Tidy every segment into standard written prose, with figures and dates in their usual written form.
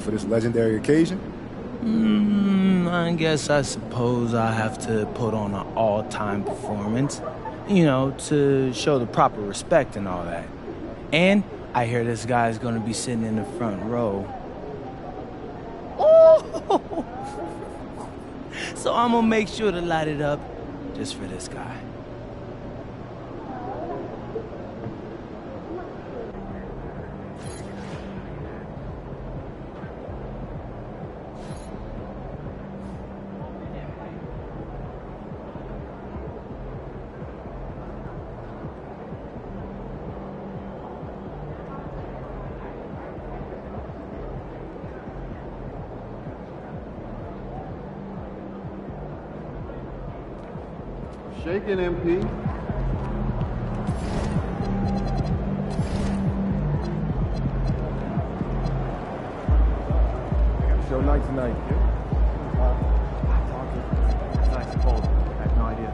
for this legendary occasion? I suppose I have to put on an all-time performance, you know, to show the proper respect and all that. And I hear this guy's going to be sitting in the front row. Oh! So I'm going to make sure to light it up just for this guy. Shaking, MP. Show night tonight. It's nice and cold. I have no idea.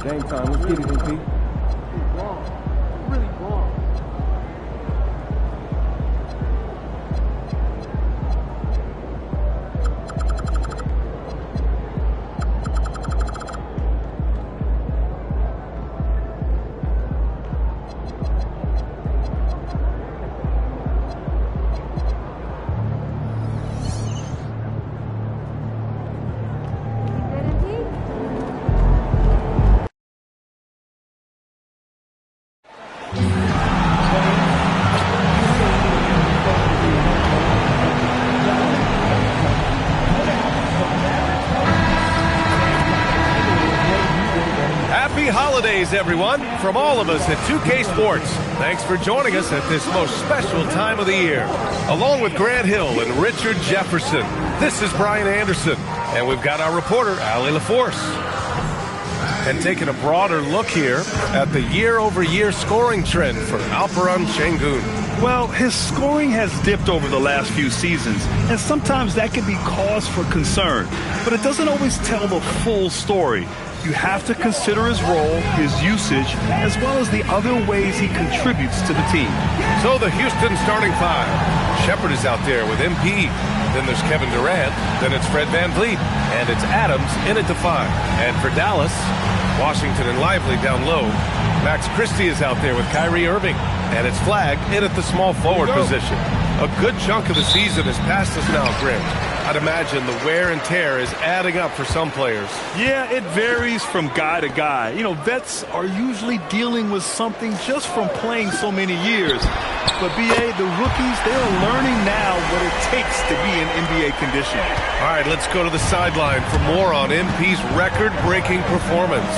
Game time. Let's get it, MP. Wrong. Really wrong. Happy holidays, everyone, from all of us at 2K Sports. Thanks for joining us at this most special time of the year. Along with Grant Hill and Richard Jefferson, this is Brian Anderson, and we've got our reporter, Allie LaForce. And taking a broader look here at the year-over-year scoring trend for Alperen Şengün. Well, his scoring has dipped over the last few seasons, and sometimes that can be cause for concern. But it doesn't always tell the full story. You have to consider his role, his usage, as well as the other ways he contributes to the team. So the Houston starting five. Shepard is out there with MP. Then there's Kevin Durant. Then it's Fred VanVleet. And it's Adams in at the five. And for Dallas, Washington and Lively down low. Max Christie is out there with Kyrie Irving. And it's Flagg in at the small forward position. A good chunk of the season is past us now, Grim. I'd imagine the wear and tear is adding up for some players. Yeah, it varies from guy to guy. You know, vets are usually dealing with something just from playing so many years. But, B.A., the rookies, they're learning now what it takes to be in NBA condition. All right, let's go to the sideline for more on MP's record-breaking performance.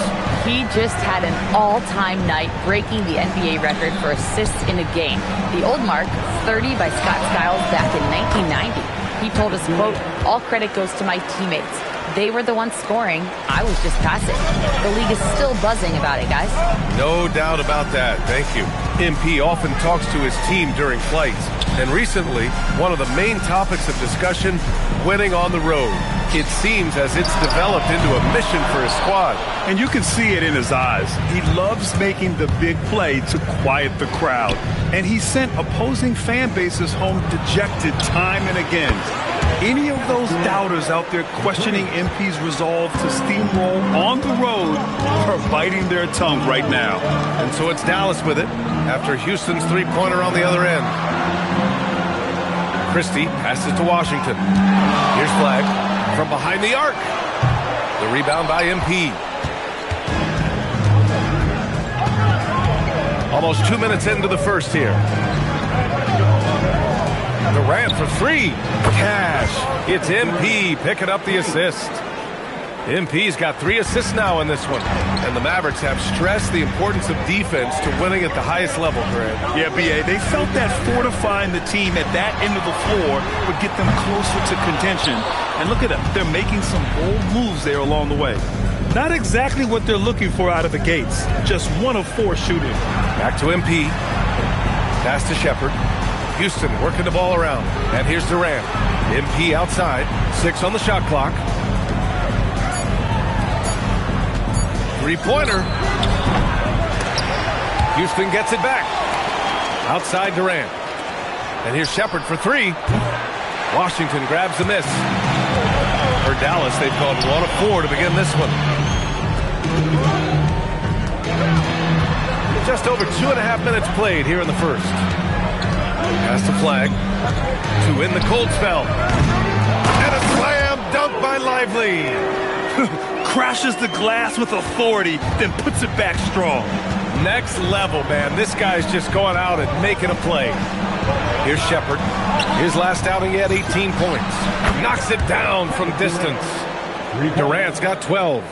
He just had an all-time night, breaking the NBA record for assists in a game. The old mark, 30 by Scott Skiles back in 1990. He told us, quote, "All credit goes to my teammates. They were the ones scoring. I was just passing." The league is still buzzing about it, guys. No doubt about that. Thank you. MP often talks to his team during flights. And recently, one of the main topics of discussion, winning on the road. It seems as it's developed into a mission for his squad. And you can see it in his eyes. He loves making the big play to quiet the crowd. And he sent opposing fan bases home dejected time and again. Any of those doubters out there questioning MP's resolve to steamroll on the road are biting their tongue right now. And so it's Dallas with it after Houston's three-pointer on the other end. Christie passes to Washington. Here's Flagg from behind the arc. The rebound by MP. Almost 2 minutes into the first here. Durant for three. Cash. It's MP picking up the assist. MP's got 3 assists now in this one. And the Mavericks have stressed the importance of defense to winning at the highest level, Greg. Yeah, B.A., they felt that fortifying the team at that end of the floor would get them closer to contention. And look at them. They're making some bold moves there along the way. Not exactly what they're looking for out of the gates. Just 1 of 4 shooting. Back to MP. Pass to Shepard. Houston working the ball around. And here's Durant. MP outside. 6 on the shot clock. Three-pointer. Houston gets it back. Outside Durant. And here's Shepard for 3. Washington grabs the miss. For Dallas, they've gone 1 of 4 to begin this one. Just over 2.5 minutes played here in the first. Pass the flag to win the cold spell. And a slam dunk by Lively. Crashes the glass with authority, then puts it back strong. Next level, man. This guy's just going out and making a play. Here's Shepard. His last outing, he had 18 points. Knocks it down from distance. Durant's got 12.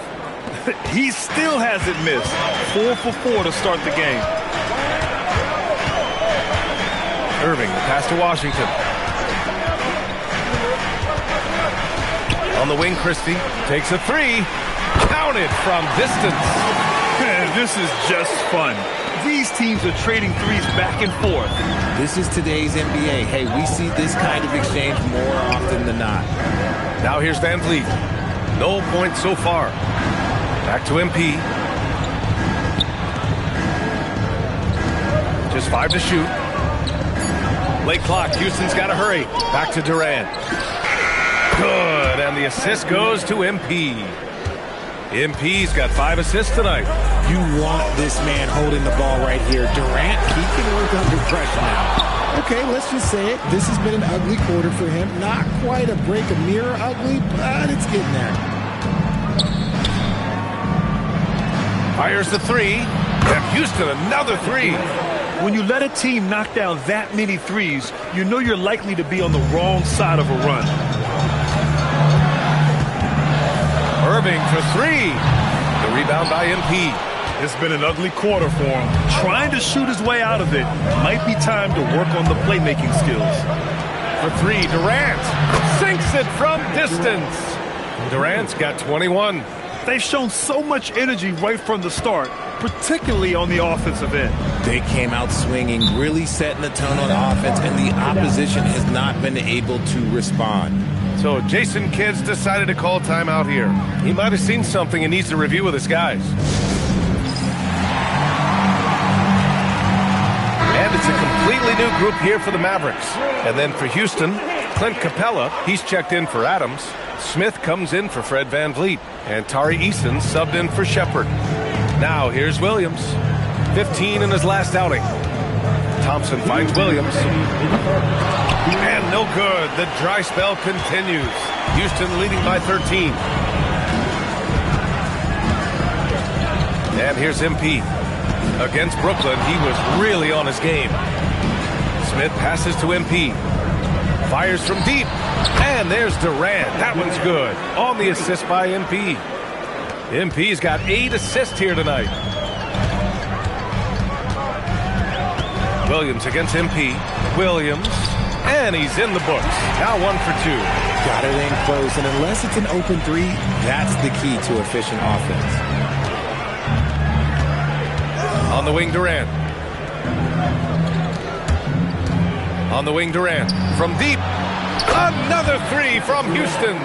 He still hasn't missed. 4 for 4 to start the game. Irving, the pass to Washington. On the wing, Christie takes a 3. Counted from distance. This is just fun. These teams are trading threes back and forth. This is today's NBA. Hey, we see this kind of exchange more often than not. Now here's Van Vliet. No points so far. Back to MP. Just 5 to shoot. Late clock. Houston's got to hurry. Back to Durant. Good. And the assist goes to MP. MP's got 5 assists tonight. You want this man holding the ball right here. Durant, he can work under pressure now. Okay, let's just say it. This has been an ugly quarter for him. Not quite a break a mirror ugly, but it's getting there. Fires the 3. And Houston another 3. When you let a team knock down that many threes, you know you're likely to be on the wrong side of a run. Irving for 3. The rebound by MP. It's been an ugly quarter for him. Trying to shoot his way out of it. Might be time to work on the playmaking skills. For 3, Durant sinks it from distance. Durant's got 21. They've shown so much energy right from the start, particularly on the offensive end. They came out swinging, really setting the tone on offense, and the opposition has not been able to respond. So Jason Kidd's decided to call timeout here. He might have seen something and needs to review with his guys. And it's a completely new group here for the Mavericks. And then for Houston, Clint Capella, he's checked in for Adams. Smith comes in for Fred VanVleet. And Tari Eason subbed in for Shepard. Now here's Williams. 15 in his last outing. Thompson finds Williams. And no good. The dry spell continues. Houston leading by 13. And here's MP. Against Brooklyn, he was really on his game. Smith passes to MP. Fires from deep. And there's Durant. That one's good. On the assist by MP. MP's got 8 assists here tonight. Williams against MP. Williams. And he's in the books. Now 1 for 2. Got it in close, and unless it's an open 3, that's the key to efficient offense. On the wing, Durant. On the wing, Durant. From deep. Another 3 from Houston.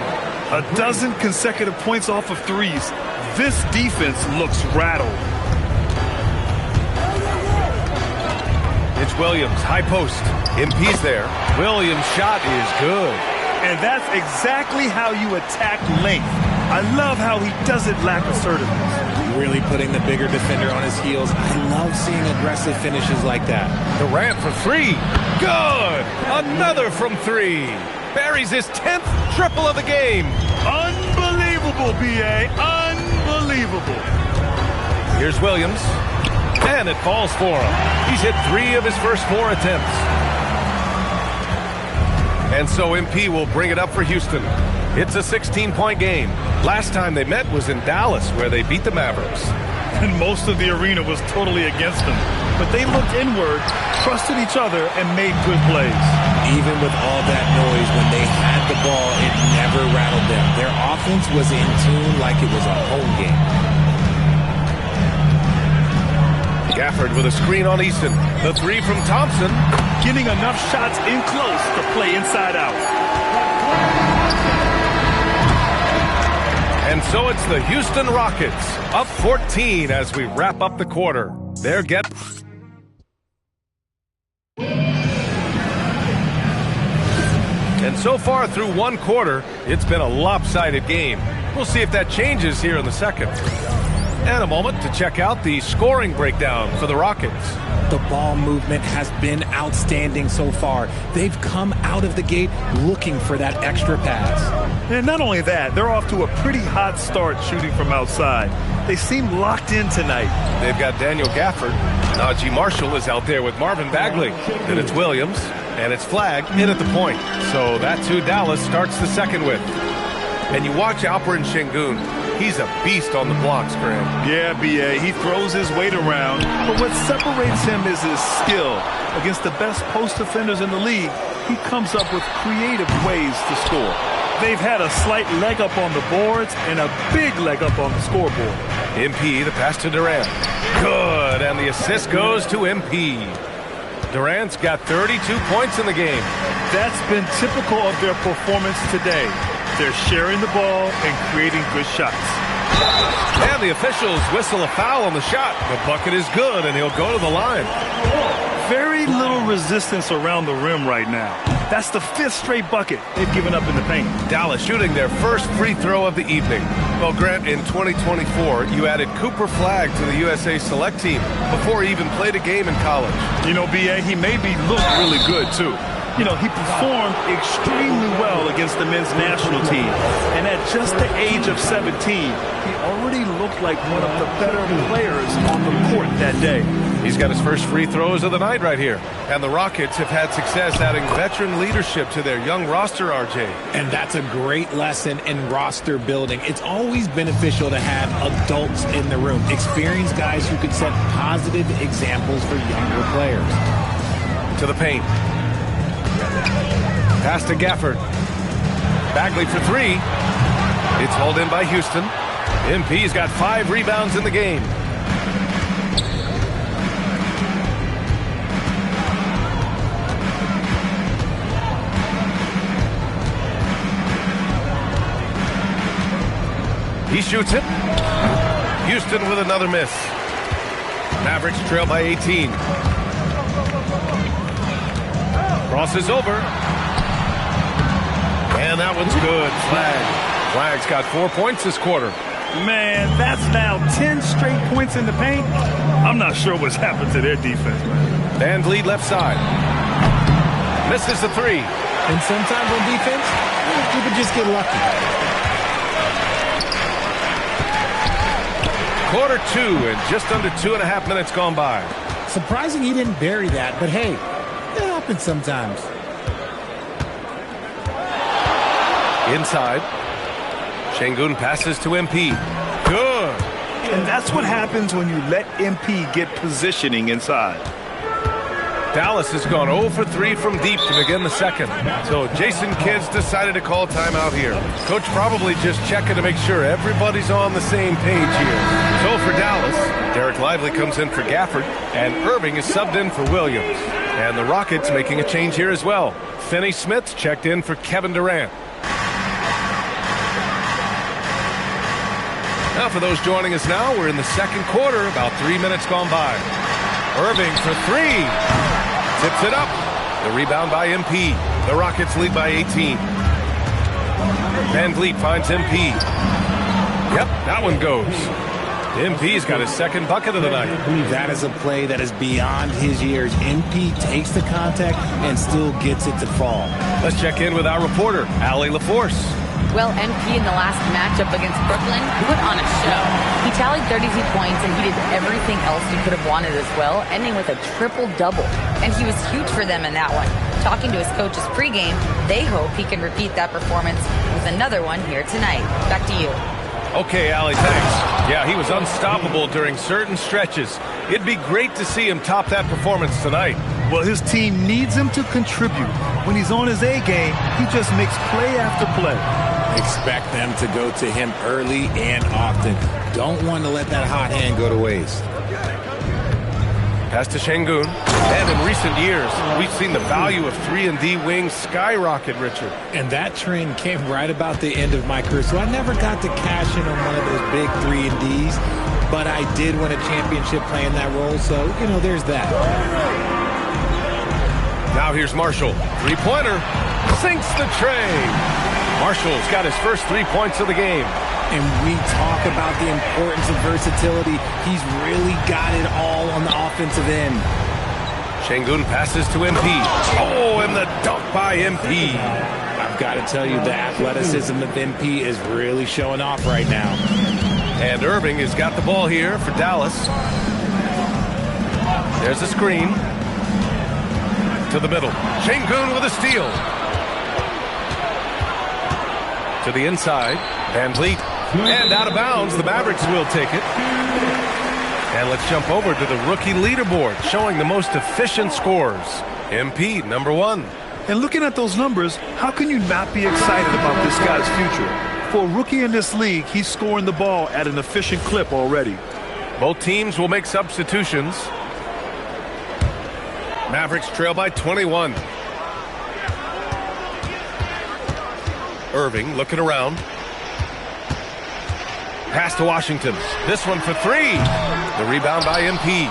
A dozen consecutive points off of threes. This defense looks rattled. It's Williams, high post. MP's there. Williams' shot is good. And that's exactly how you attack length. I love how he doesn't lack assertiveness. Really putting the bigger defender on his heels. I love seeing aggressive finishes like that. Durant for 3. Good! Another from 3. Buries his 10th triple of the game. Unbelievable, B.A. Unbelievable. Here's Williams. And it falls for him. He's hit 3 of his first 4 attempts. And so MP will bring it up for Houston. It's a 16-point game. Last time they met was in Dallas, where they beat the Mavericks. And most of the arena was totally against them. But they looked inward, trusted each other, and made good plays. Even with all that noise, when they had the ball, it never rattled them. Their offense was in tune like it was a home game. Gafford with a screen on Easton. The three from Thompson. Getting enough shots in close to play inside out. And so it's the Houston Rockets up 14 as we wrap up the quarter. They're And so far through one quarter, it's been a lopsided game. We'll see if that changes here in the second. And a moment to check out the scoring breakdown for the Rockets. The ball movement has been outstanding so far. They've come out of the gate looking for that extra pass. And not only that, they're off to a pretty hot start shooting from outside. They seem locked in tonight. They've got Daniel Gafford. Najee Marshall is out there with Marvin Bagley. Then it's Williams, and it's Flagg in at the point. So that's who Dallas starts the second with. And you watch Alperen Şengün. He's a beast on the blocks, Graham. Yeah, B.A. He throws his weight around, but what separates him is his skill. Against the best post defenders in the league, he comes up with creative ways to score. They've had a slight leg up on the boards and a big leg up on the scoreboard. MP, the pass to Durant. Good, and the assist goes to MP. Durant's got 32 points in the game. That's been typical of their performance today. They're sharing the ball and creating good shots. And the officials whistle a foul on the shot. The bucket is good, and he'll go to the line. Very little resistance around the rim right now. That's the 5th straight bucket they've given up in the paint. Dallas shooting their first free throw of the evening. Well, Grant, in 2024, you added Cooper Flagg to the USA Select team before he even played a game in college. You know, B.A., he made me look really good, too. You know, he performed extremely well against the men's national team. And at just the age of 17, he already looked like one of the better players on the court that day. He's got his first free throws of the night right here. And the Rockets have had success adding veteran leadership to their young roster, RJ. And that's a great lesson in roster building. It's always beneficial to have adults in the room, experienced guys who can set positive examples for younger players. To the paint. Pass to Gafford. Bagley for three. It's hauled in by Houston. MP's got 5 rebounds in the game. He shoots it. Houston with another miss. Mavericks trail by 18. Crosses over. And that one's good. Flagg's got 4 points this quarter. Man, that's now 10 straight points in the paint. I'm not sure what's happened to their defense. Van Vliet left side. Misses the three. And sometimes on defense, you can just get lucky. Quarter 2 and just under 2.5 minutes gone by. Surprising he didn't bury that, but hey, it happens sometimes. Inside. Şengün passes to MP. Good. And that's what happens when you let MP get positioning inside. Dallas has gone 0 for 3 from deep to begin the second. So Jason Kidd's decided to call timeout here. Coach probably just checking to make sure everybody's on the same page here. So for Dallas, Derek Lively comes in for Gafford, and Irving is subbed in for Williams. And the Rockets making a change here as well. Finney-Smith checked in for Kevin Durant. Now for those joining us now, we're in the second quarter, about 3 minutes gone by. Irving for three. Tips it up. The rebound by MP. The Rockets lead by 18. Van Vliet finds MP. Yep, that one goes. MP's got his second bucket of the night. That is a play that is beyond his years. MP takes the contact and still gets it to fall. Let's check in with our reporter, Allie LaForce. Well, MP in the last matchup against Brooklyn put on a show. He tallied 32 points, and he did everything else he could have wanted as well, ending with a triple-double. And he was huge for them in that one. Talking to his coaches pregame, they hope he can repeat that performance with another one here tonight. Back to you. Okay, Allie, thanks. Yeah, he was unstoppable during certain stretches. It'd be great to see him top that performance tonight. Well, his team needs him to contribute. When he's on his A game, he just makes play after play. Expect them to go to him early and often. Don't want to let that hot hand go to waste. Pass to Şengün. And in recent years, we've seen the value of 3-and-D wings skyrocket, Richard. And that trend came right about the end of my career, so I never got to cash in on one of those big 3-and-Ds, but I did win a championship playing that role, so, you know, there's that. Now here's Marshall. Three-pointer. Sinks the tray. Marshall's got his first 3 points of the game. And we talk about the importance of versatility. He's really got it all on the offensive end. Şengün passes to MP. Oh, and the dunk by MP. I've got to tell you, the athleticism of MP is really showing off right now. And Irving has got the ball here for Dallas. There's a screen. To the middle. Şengün with a steal. To the inside. Van Vliet. And out of bounds, the Mavericks will take it. And let's jump over to the rookie leaderboard, showing the most efficient scores. MP, number 1. And looking at those numbers, how can you not be excited about this guy's future? For a rookie in this league, he's scoring the ball at an efficient clip already. Both teams will make substitutions. Mavericks trail by 21. Irving looking around. Pass to Washington. This one for 3. The rebound by MP.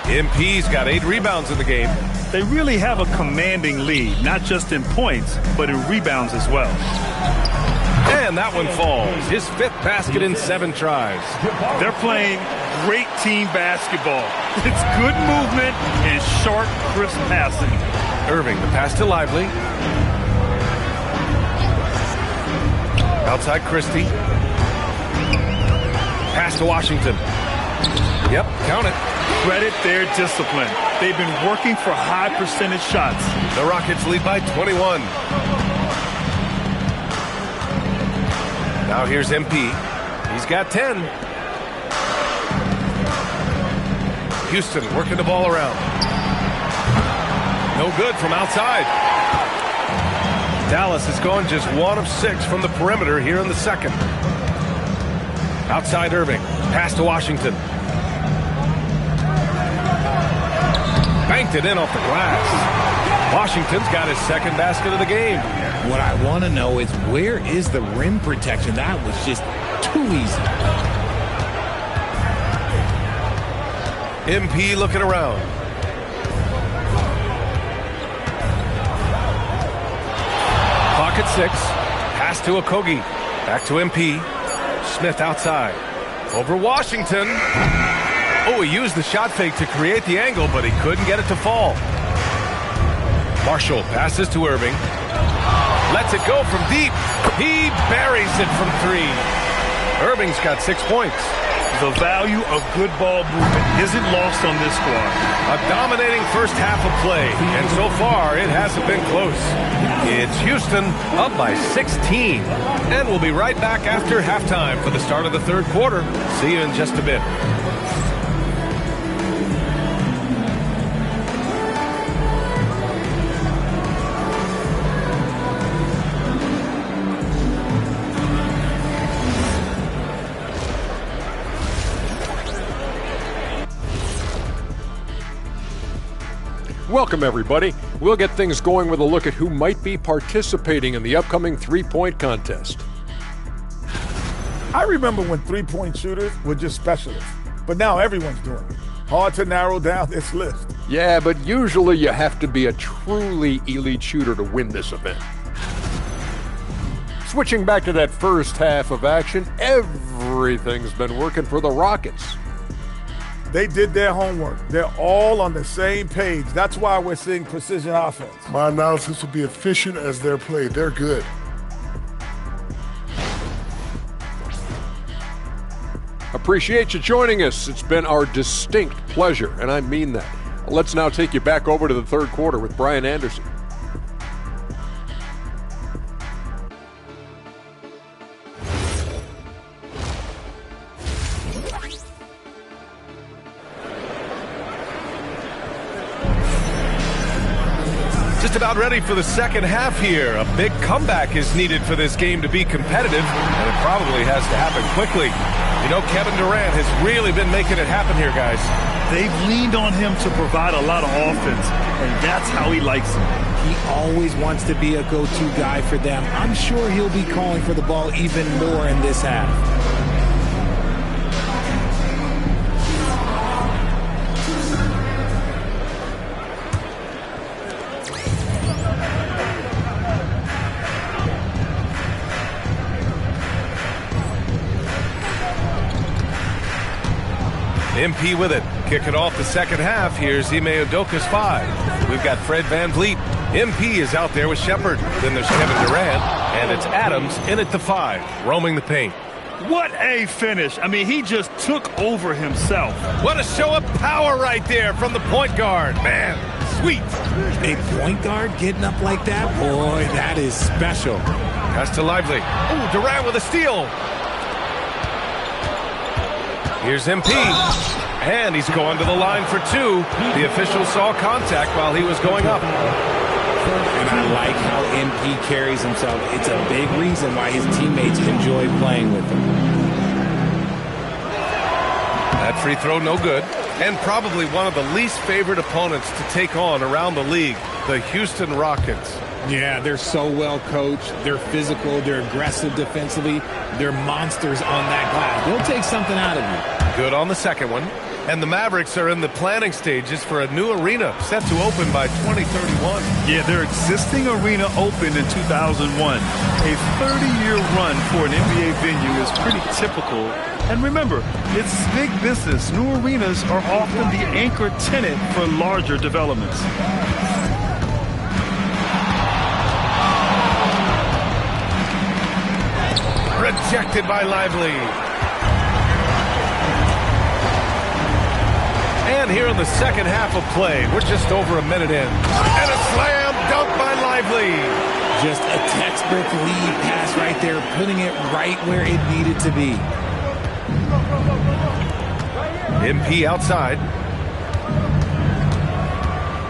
MP's got 8 rebounds in the game. They really have a commanding lead, not just in points, but in rebounds as well. And that one falls. His 5th basket in 7 tries. They're playing great team basketball. It's good movement and sharp, crisp passing. Irving, the pass to Lively. Outside Christie. Pass to Washington. Yep, count it. Credit their discipline. They've been working for high percentage shots. The Rockets lead by 21. Now here's MP. He's got 10. Houston working the ball around. No good from outside. Dallas has gone just 1 of 6 from the perimeter here in the second. Outside Irving. Pass to Washington. Banked it in off the glass. Washington's got his 2nd basket of the game. What I want to know is, where is the rim protection? That was just too easy. MP looking around. Pocket 6. Pass to Okogie. Back to MP. Smith outside. Over Washington. Oh, he used the shot fake to create the angle, but he couldn't get it to fall. Marshall passes to Irving. Lets it go from deep. He buries it from 3. Irving's got 6 points. The value of good ball movement isn't lost on this squad. A dominating first half of play, and so far it hasn't been close. It's Houston up by 16. And we'll be right back after halftime for the start of the 3rd quarter. See you in just a bit. Welcome, everybody. We'll get things going with a look at who might be participating in the upcoming three-point contest. I remember when three-point shooters were just specialists, but now everyone's doing it. Hard to narrow down this list. Yeah, but usually you have to be a truly elite shooter to win this event. Switching back to that first half of action, everything's been working for the Rockets. They did their homework. They're all on the same page. That's why we're seeing precision offense. My analysis will be efficient as their play. They're good. Appreciate you joining us. It's been our distinct pleasure, and I mean that. Let's now take you back over to the 3rd quarter with Brian Anderson. just about ready for the second half here. A big comeback is needed for this game to be competitive, and it probably has to happen quickly. You know, Kevin Durant has really been making it happen here, guys. They've leaned on him to provide a lot of offense, and that's how he likes him. He always wants to be a go-to guy for them. I'm sure he'll be calling for the ball even more in this half. MP with it. Kick it off the second half. Here's Ime Udoka's 5. We've got Fred VanVleet. MP is out there with Shepard. Then there's Kevin Durant. And it's Adams in at the 5, roaming the paint. What a finish. I mean, he just took over himself. What a show of power right there from the point guard. Man, sweet. A point guard getting up like that? Boy, that is special. Pass to Lively. Ooh, Durant with a steal. Here's MP, and he's going to the line for 2. The official saw contact while he was going up. And I like how MP carries himself. It's a big reason why his teammates enjoy playing with him. That free throw no good, and probably one of the least favored opponents to take on around the league, the Houston Rockets. Yeah, they're so well coached. They're physical. They're aggressive defensively. They're monsters on that glass. They'll take something out of you. Good on the second one. And the Mavericks are in the planning stages for a new arena set to open by 2031. Yeah, their existing arena opened in 2001. A 30-year run for an NBA venue is pretty typical. And remember, it's big business. New arenas are often the anchor tenant for larger developments. Rejected by Lively. And here in the second half of play, we're just over a minute in. And a slam dunk by Lively. Just a textbook lead pass right there, putting it right where it needed to be. MP outside.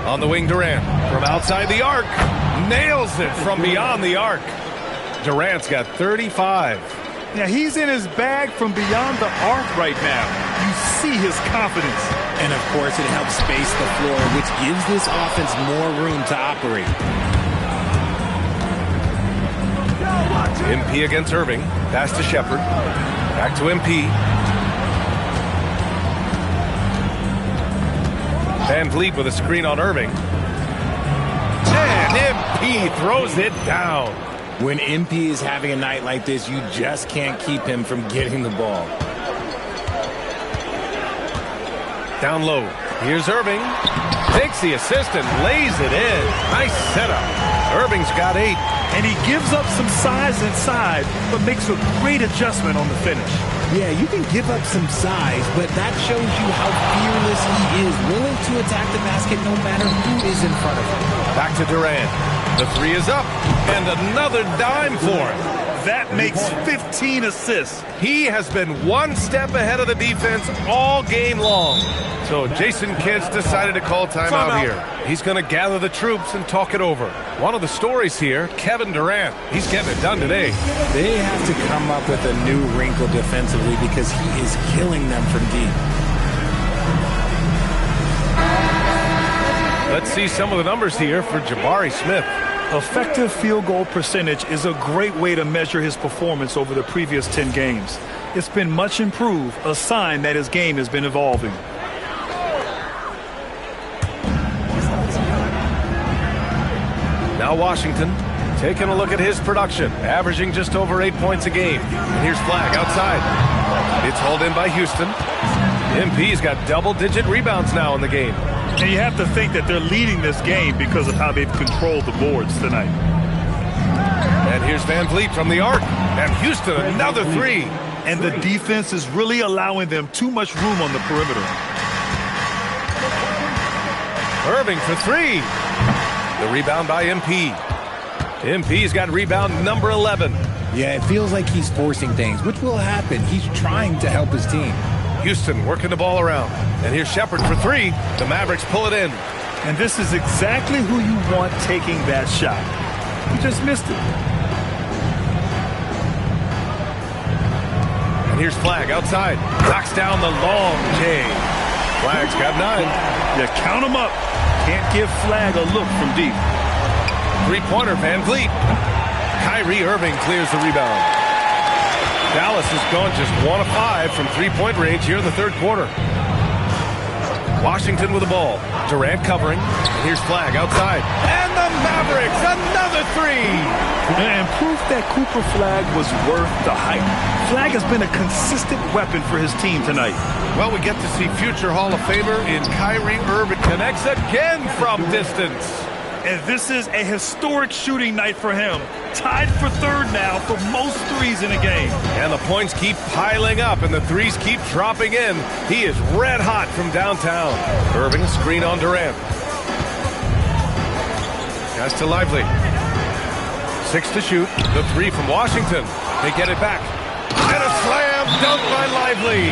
On the wing, Durant. From outside the arc. Nails it from beyond the arc. Durant's got 35. Yeah, he's in his bag from beyond the arc right now. You see his confidence. And, of course, it helps space the floor, which gives this offense more room to operate. MP against Irving. Pass to Shepard. Back to MP. VanVleet with a screen on Irving. And MP throws it down. When MP is having a night like this, you just can't keep him from getting the ball. Down low. Here's Irving. Takes the assist and lays it in. Nice setup. Irving's got 8. And he gives up some size inside, but makes a great adjustment on the finish. Yeah, you can give up some size, but that shows you how fearless he is, willing to attack the basket no matter who is in front of him. Back to Durant. The 3 is up, and another dime for him. That makes 15 assists. He has been one step ahead of the defense all game long. So Jason Kidd's decided to call timeout here. He's going to gather the troops and talk it over. One of the stories here, Kevin Durant. He's getting it done today. They have to come up with a new wrinkle defensively because he is killing them from deep. Let's see some of the numbers here for Jabari Smith. Effective field goal percentage is a great way to measure his performance over the previous 10 games. It's been much improved, a sign that his game has been evolving. Now Washington taking a look at his production, averaging just over 8 points a game. And here's Flag outside. It's hauled in by Houston. MP's got double-digit rebounds now in the game. And you have to think that they're leading this game because of how they've controlled the boards tonight. And here's VanVleet from the arc. And Houston, another 3. And the defense is really allowing them too much room on the perimeter. Irving for 3. The rebound by MP. MP's got rebound number 11. Yeah, it feels like he's forcing things, which will happen. He's trying to help his team. Houston working the ball around. And here's Shepard for 3. The Mavericks pull it in. And this is exactly who you want taking that shot. He just missed it. And here's Flag outside. Knocks down the long J. Flag's got 9. Yeah, count him up. Can't give Flag a look from deep. Three-pointer, Van Vliet. Kyrie Irving clears the rebound. Dallas has gone just 1 of 5 from three-point range here in the third quarter. Washington with the ball. Durant covering. And here's Flag outside. And the Mavericks, another 3. And proof that Cooper Flag was worth the hype. Flag has been a consistent weapon for his team tonight. Well, we get to see future Hall of Famer in Kyrie Irving. Connects again from distance. And this is a historic shooting night for him. Tied for third now for most threes in a game. And the points keep piling up and the threes keep dropping in. He is red hot from downtown. Irving screen on Durant. Pass to Lively. 6 to shoot. The 3 from Washington. They get it back. And a slam dunk by Lively.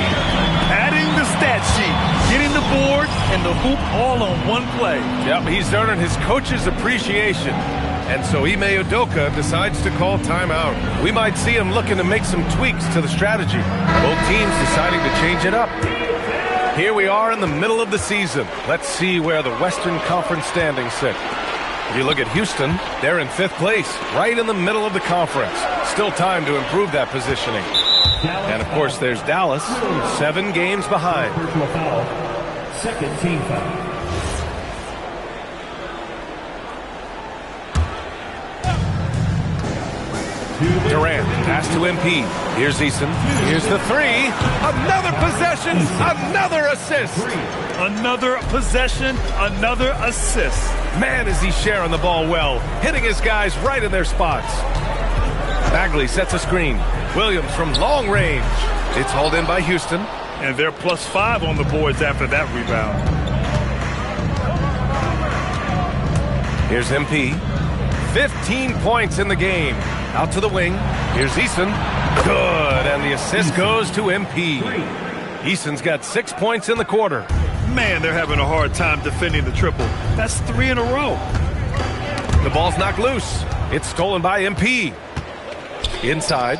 Adding the stat sheet. Getting the board and the hoop all on one play. Yep, he's earning his coach's appreciation. And so Ime Udoka decides to call timeout. We might see him looking to make some tweaks to the strategy. Both teams deciding to change it up. Here we are in the middle of the season. Let's see where the Western Conference standings sit. If you look at Houston, they're in 5th place, right in the middle of the conference. Still time to improve that positioning. And of course, there's Dallas, 7 games behind. Second team foul. Durant, pass to MP. Here's Eason. Here's the 3. Another possession, another assist. Another possession, another assist. Man, is he sharing the ball well, hitting his guys right in their spots. Bagley sets a screen. Williams from long range. It's hauled in by Houston. And they're +5 on the boards after that rebound. Here's MP. 15 points in the game. Out to the wing. Here's Eason. Good, and the assist goes to MP. Eason's got 6 points in the quarter. Man, they're having a hard time defending the triple. That's 3 in a row. The ball's knocked loose. It's stolen by MP. Inside.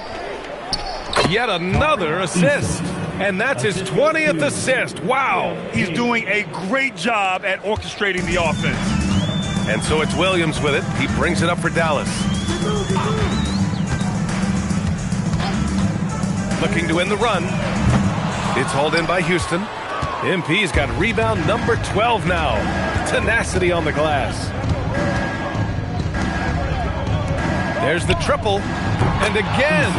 Yet another assist. And that's his 20th assist. Wow. He's doing a great job at orchestrating the offense. And so it's Williams with it. He brings it up for Dallas. Looking to win the run. It's hauled in by Houston. MP's got rebound number 12 now. Tenacity on the glass. There's the triple. And again,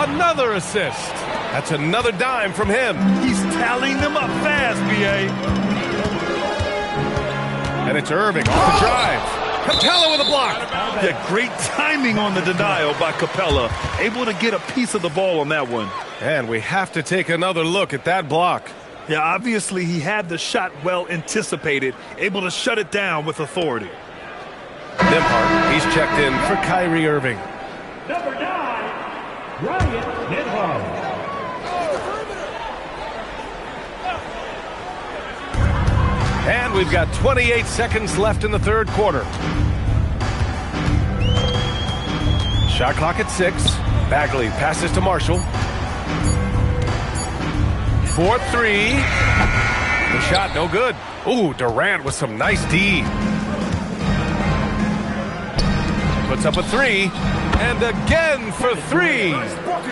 another assist. That's another dime from him. He's tallying them up fast, B.A. And it's Irving off the drive. Capella with a block. Yeah, great timing on the denial by Capella. Able to get a piece of the ball on that one. And we have to take another look at that block. Yeah, obviously he had the shot well anticipated. Able to shut it down with authority. Nembhard, he's checked in for Kyrie Irving. Number 9, Ryan Nembhard. And we've got 28 seconds left in the third quarter. Shot clock at 6. Bagley passes to Marshall. 4-3. The shot no good. Ooh, Durant with some nice D. Puts up a 3. And again for 3.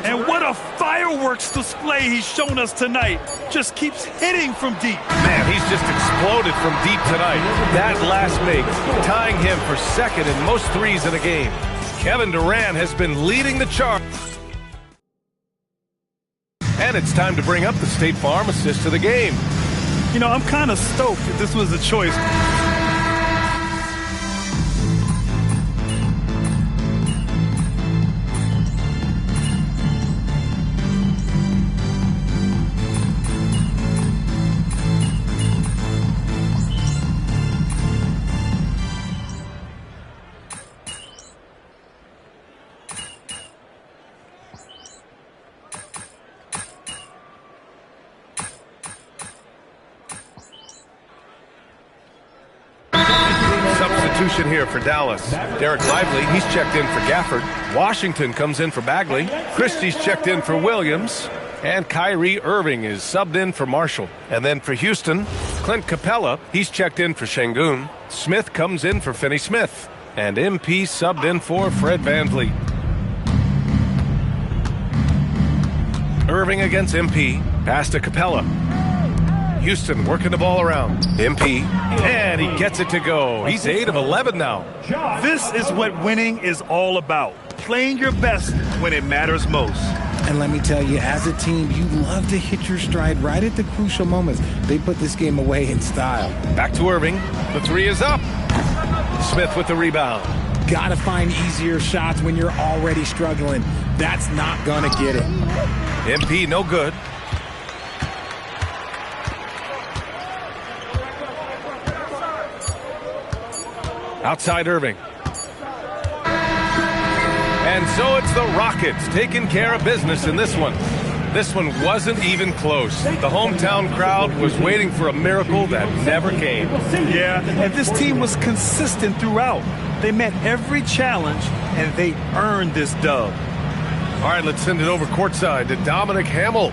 And what a fireworks display he's shown us tonight. Just keeps hitting from deep. Man, he's just exploded from deep tonight. That last make, tying him for second in most threes in a game. Kevin Durant has been leading the charge. And it's time to bring up the State Farm assist of the game. You know, I'm kind of stoked if this was a choice. Substitution here for Dallas. Derek Lively, he's checked in for Gafford. Washington comes in for Bagley. Christie's checked in for Williams. And Kyrie Irving is subbed in for Marshall. And then for Houston, Clint Capella, he's checked in for Şengün. Smith comes in for Finney Smith. And MP subbed in for Fred VanVleet. Irving against MP. Pass to Capella. Houston working the ball around. MP. And he gets it to go. He's 8 of 11 now. This is what winning is all about. Playing your best when it matters most. And let me tell you, as a team, you love to hit your stride right at the crucial moments. They put this game away in style. Back to Irving. The three is up. Smith with the rebound. Gotta find easier shots when you're already struggling. That's not gonna get it. MP no good. Outside Irving. And so it's the Rockets taking care of business in this one. This one wasn't even close. The hometown crowd was waiting for a miracle that never came. Yeah, and this team was consistent throughout. They met every challenge, and they earned this dub. All right, let's send it over courtside to Dominic Hamill.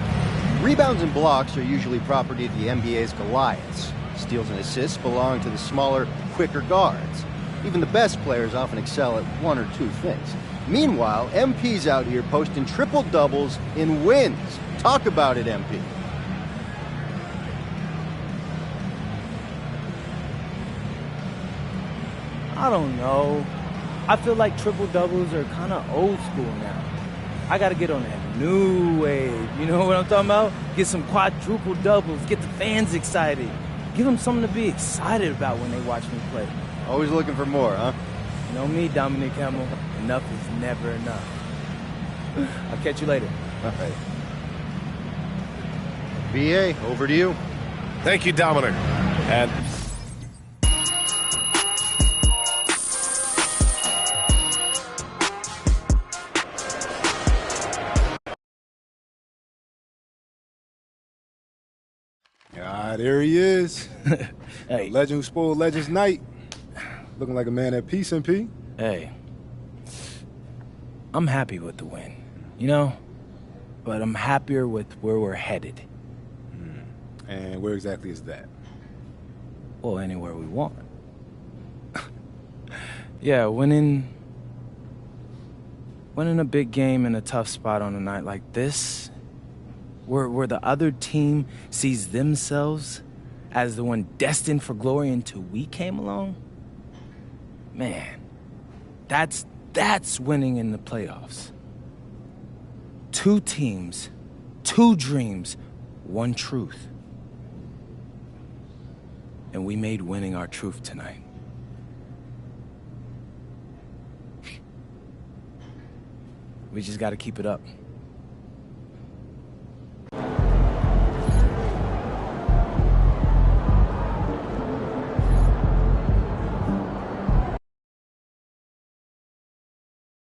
Rebounds and blocks are usually property of the NBA's Goliaths. Steals and assists belong to the smaller, quicker guards. Even the best players often excel at one or two things. Meanwhile, MP's out here posting triple-doubles in wins. Talk about it, MP. I don't know. I feel like triple-doubles are kind of old school now. I got to get on that new wave. You know what I'm talking about? Get some quadruple-doubles. Get the fans excited. Give them something to be excited about when they watch me play. Always looking for more, huh? You know me, Dominic Hamill. Enough is never enough. I'll catch you later. All right. BA, over to you. Thank you, Dominic. And there he is. Hey. Legend who spoiled Legends Night. Looking like a man at peace, MP. Hey. I'm happy with the win, you know? But I'm happier with where we're headed. And where exactly is that? Well, anywhere we want. Yeah, winning a big game in a tough spot on a night like this, where the other team sees themselves as the one destined for glory until we came along, man, that's winning in the playoffs. 2 teams, 2 dreams, 1 truth. And we made winning our truth tonight. We just got to keep it up.